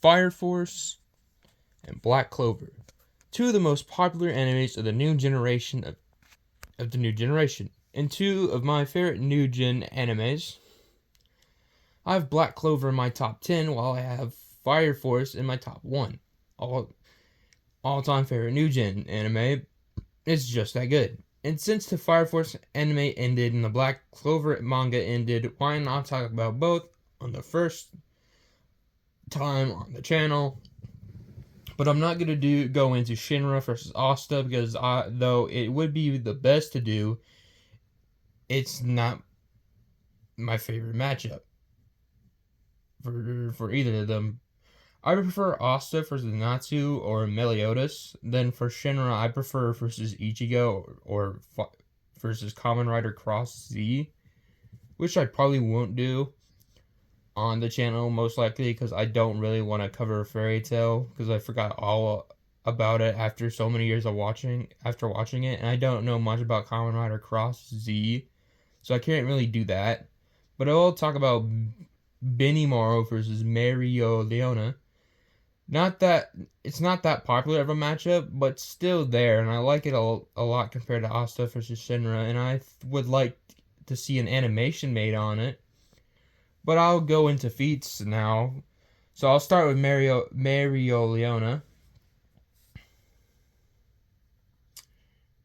Fire Force and Black Clover, two of the most popular animes of the new generation of the new generation, and two of my favorite new gen animes. I have Black Clover in my top 10, while I have Fire Force in my top 1. All-time favorite new gen anime. It's just that good. And since the Fire Force anime ended and the Black Clover manga ended, why not talk about both on the first time on the channel? But I'm not going to go into Shinra versus Asta, because though it would be the best to do, it's not my favorite matchup for either of them. I prefer Asta versus Natsu or Meliodas. Then for Shinra, I prefer versus Ichigo or versus Kamen Rider Cross Z, which I probably won't do on the channel, most likely, because I don't really want to cover Fairy Tail, because I forgot all about it after so many years of watching it, and I don't know much about Kamen Rider Cross Z, so I can't really do that. But I will talk about Benimaru versus Mereoleona. It's not that popular of a matchup, but still there, and I like it a lot compared to Asta versus Shinra, and I would like to see an animation made on it. But I'll go into feats now. So I'll start with Mereoleona.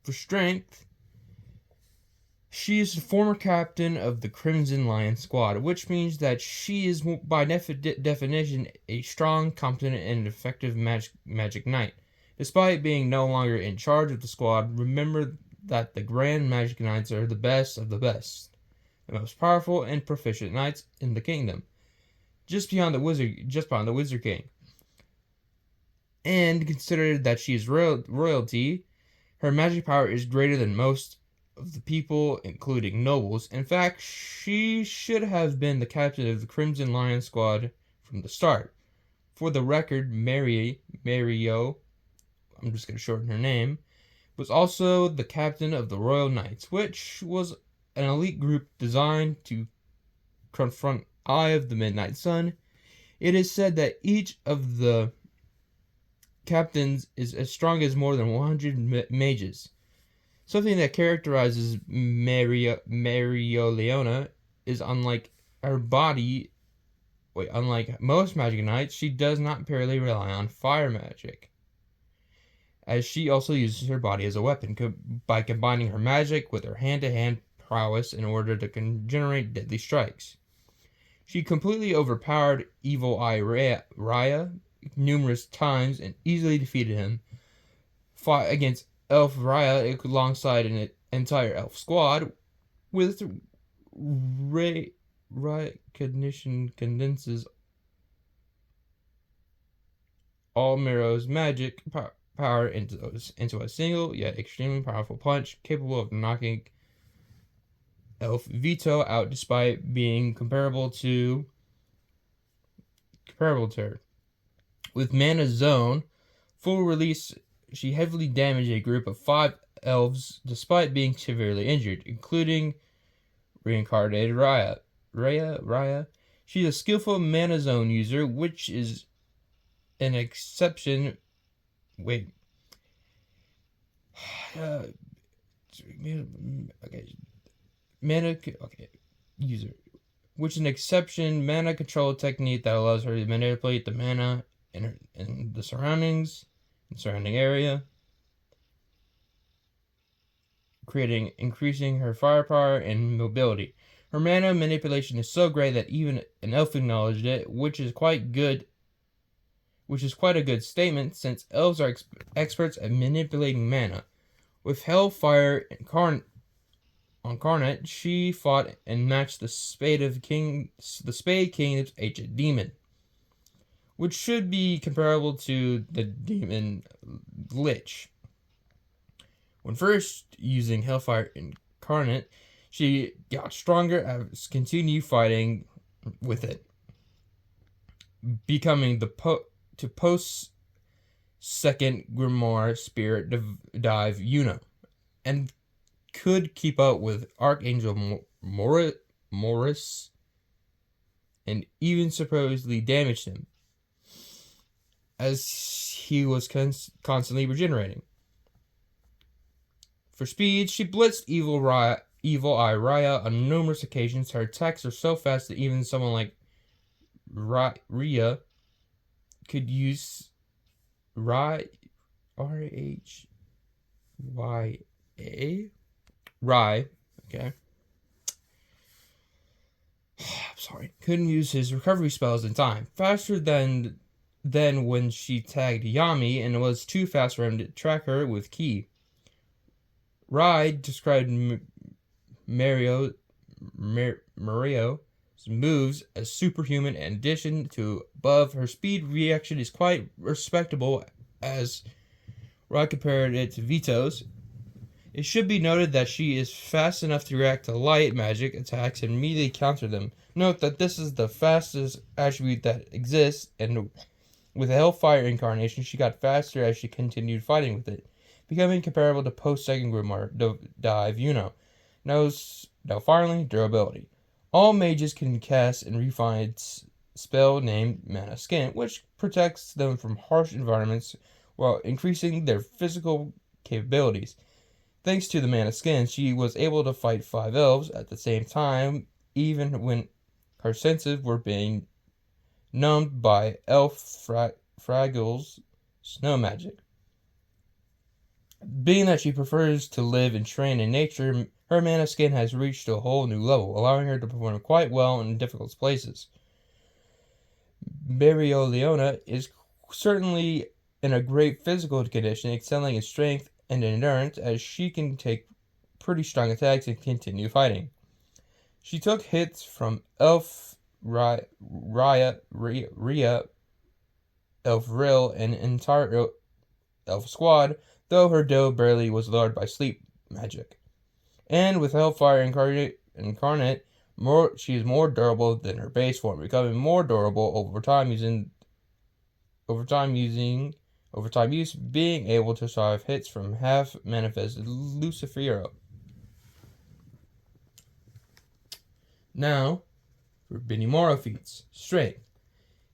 For strength, she is the former captain of the Crimson Lion Squad, which means that she is, by definition, a strong, competent, and effective magic knight. Despite being no longer in charge of the squad, remember that the Grand Magic Knights are the best of the best, the most powerful and proficient knights in the kingdom, just beyond the Wizard King. And considered that she is royalty, her magic power is greater than most of the people, including nobles. In fact, she should have been the captain of the Crimson Lion Squad from the start. For the record, Merio, I'm just going to shorten her name, was also the captain of the Royal Knights, which was an elite group designed to confront Eye of the Midnight Sun. It is said that each of the captains is as strong as more than 100 mages. Something that characterizes Mereoleona is unlike most magic knights, she does not purely rely on fire magic, as she also uses her body as a weapon by combining her magic with her hand-to-hand prowess in order to generate deadly strikes. She completely overpowered Evil Eye Raya numerous times and easily defeated him. Fought against Elf Raya alongside an entire elf squad, with recognition condenses all Mero's magic power into a single yet extremely powerful punch, capable of knocking Elf Vito out despite being comparable to her. With Mana Zone full release, she heavily damaged a group of 5 elves despite being severely injured, including reincarnated Raya. She's a skillful Mana Zone user, which is an exception. User, which is an exception mana control technique that allows her to manipulate the mana in the surrounding area, increasing her firepower and mobility. Her mana manipulation is so great that even an elf acknowledged it, which is quite a good statement, since elves are experts at manipulating mana. With Hellfire Incarnate, she fought and matched the Spade King's Ancient Demon, which should be comparable to the Demon Lich. When first using Hellfire Incarnate, she got stronger as continued fighting with it, becoming the post-second Grimoire Spirit Dive Yuno, and could keep up with Archangel Morris, and even supposedly damaged him. as he was constantly regenerating. For speed, she blitzed Evil Eye Raya on numerous occasions. Her attacks are so fast that even someone like Rhea could use Rhyya. Rye. Okay. I'm sorry. Couldn't use his recovery spells in time. Faster than when she tagged Yami, and it was too fast for him to track her with Ki. Rye described Mario's moves as superhuman. In addition to above, her speed reaction is quite respectable, as Rye compared it to Vito's. It should be noted that she is fast enough to react to light magic attacks and immediately counter them. Note that this is the fastest attribute that exists, and with the Hellfire incarnation, she got faster as she continued fighting with it, becoming comparable to post-second Grimoire dive Now finally, durability. All mages can cast and refine spell named Mana Skin, which protects them from harsh environments while increasing their physical capabilities. Thanks to the Mana Skin, she was able to fight 5 elves at the same time, even when her senses were being numbed by elf Fraggle's snow magic. Being that she prefers to live and train in nature, her Mana Skin has reached a whole new level, allowing her to perform quite well in difficult places. Mereoleona is certainly in a great physical condition, excelling in strength and endurance, as she can take pretty strong attacks and continue fighting. She took hits from Elf Rhea, Elf Rill, and entire Elf squad, though her dough barely was lowered by sleep magic. And with Hellfire incarnate, she is more durable than her base form, becoming more durable over time use, being able to survive hits from half-manifested Lucifero. Now, for Benimaru feats. Strength.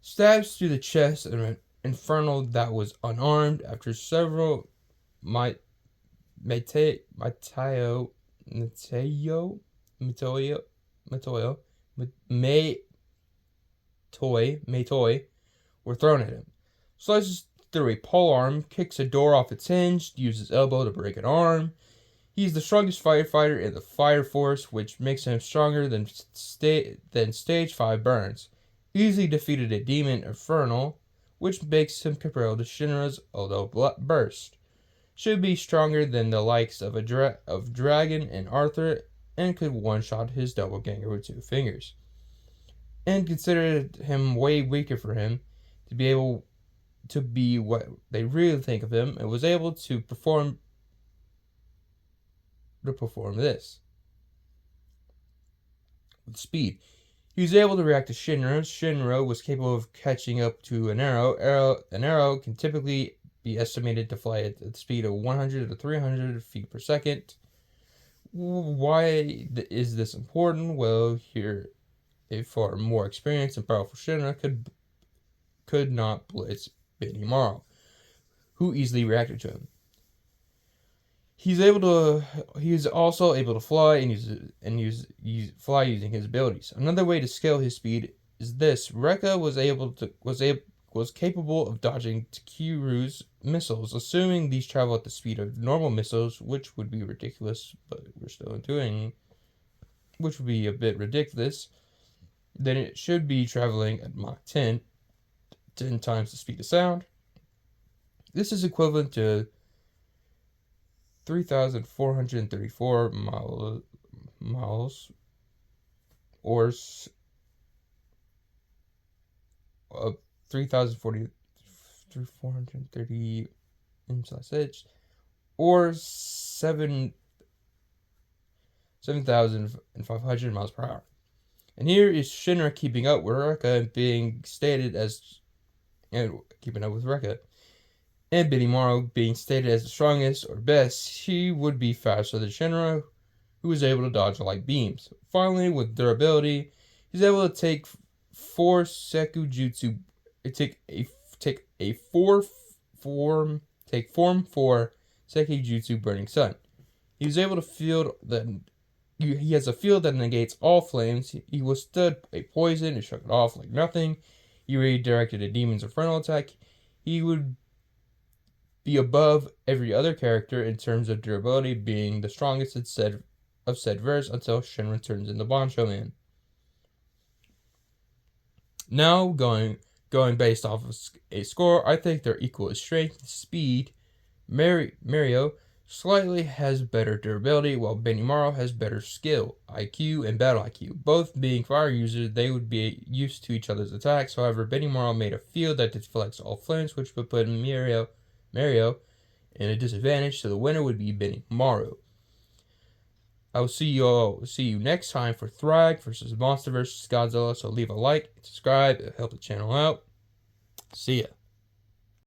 Stabs through the chest of an infernal that was unarmed after several Metoy were thrown at him. Slices through a polearm, kicks a door off its hinge, uses elbow to break an arm. He's the strongest firefighter in the Fire Force, which makes him stronger than Stage 5 Burns. Easily defeated a Demon Infernal, which makes him comparable to Shinra's Burst. Should be stronger than the likes of Dragon and Arthur, and could one-shot his doppelganger with 2 fingers. And considered him way weaker for him to be able to be what they really think of him, and was able to perform this with speed. He was able to react to Shinra. Shinra was capable of catching up to an arrow. An arrow can typically be estimated to fly at the speed of 100 to 300 feet per second. Why is this important? Well, here a far more experienced and powerful Shinra could not blitz Benimaru, who easily reacted to him. He is also able to fly and use fly using his abilities. Another way to scale his speed is this: Rekka was capable of dodging Takiru's missiles, assuming these travel at the speed of normal missiles, which would be ridiculous, but we're still doing, which would be a bit ridiculous. Then it should be traveling at Mach 10 times the speed of sound. This is equivalent to 3,434 miles, or 3,430 inch, or 7,500 miles per hour. And here is Shinra keeping up with Rekka, and Benimaru being stated as the strongest or best. He would be faster than Shinra, who was able to dodge light beams. Finally, with durability, he's able to take 4 Sekujutsu take form for Sekijutsu Burning Sun. He was able to field that. He has a field that negates all flames. He withstood a poison and shook it off like nothing. He redirected a demon's infernal attack. He would be above every other character in terms of durability, being the strongest of said verse until Shinra turns into Bancho Man. Now, going based off of a score, I think they're equal in strength, speed. Mereoleona slightly has better durability, while Benimaru has better skill, IQ, and battle IQ. Both being fire users, they would be used to each other's attacks. However, Benimaru made a field that deflects all flames, which would put Mereoleona in a disadvantage, so the winner would be Benimaru. I will see you next time for Thragg versus monsterverse Godzilla. So leave a like, subscribe, it'll help the channel out. See ya.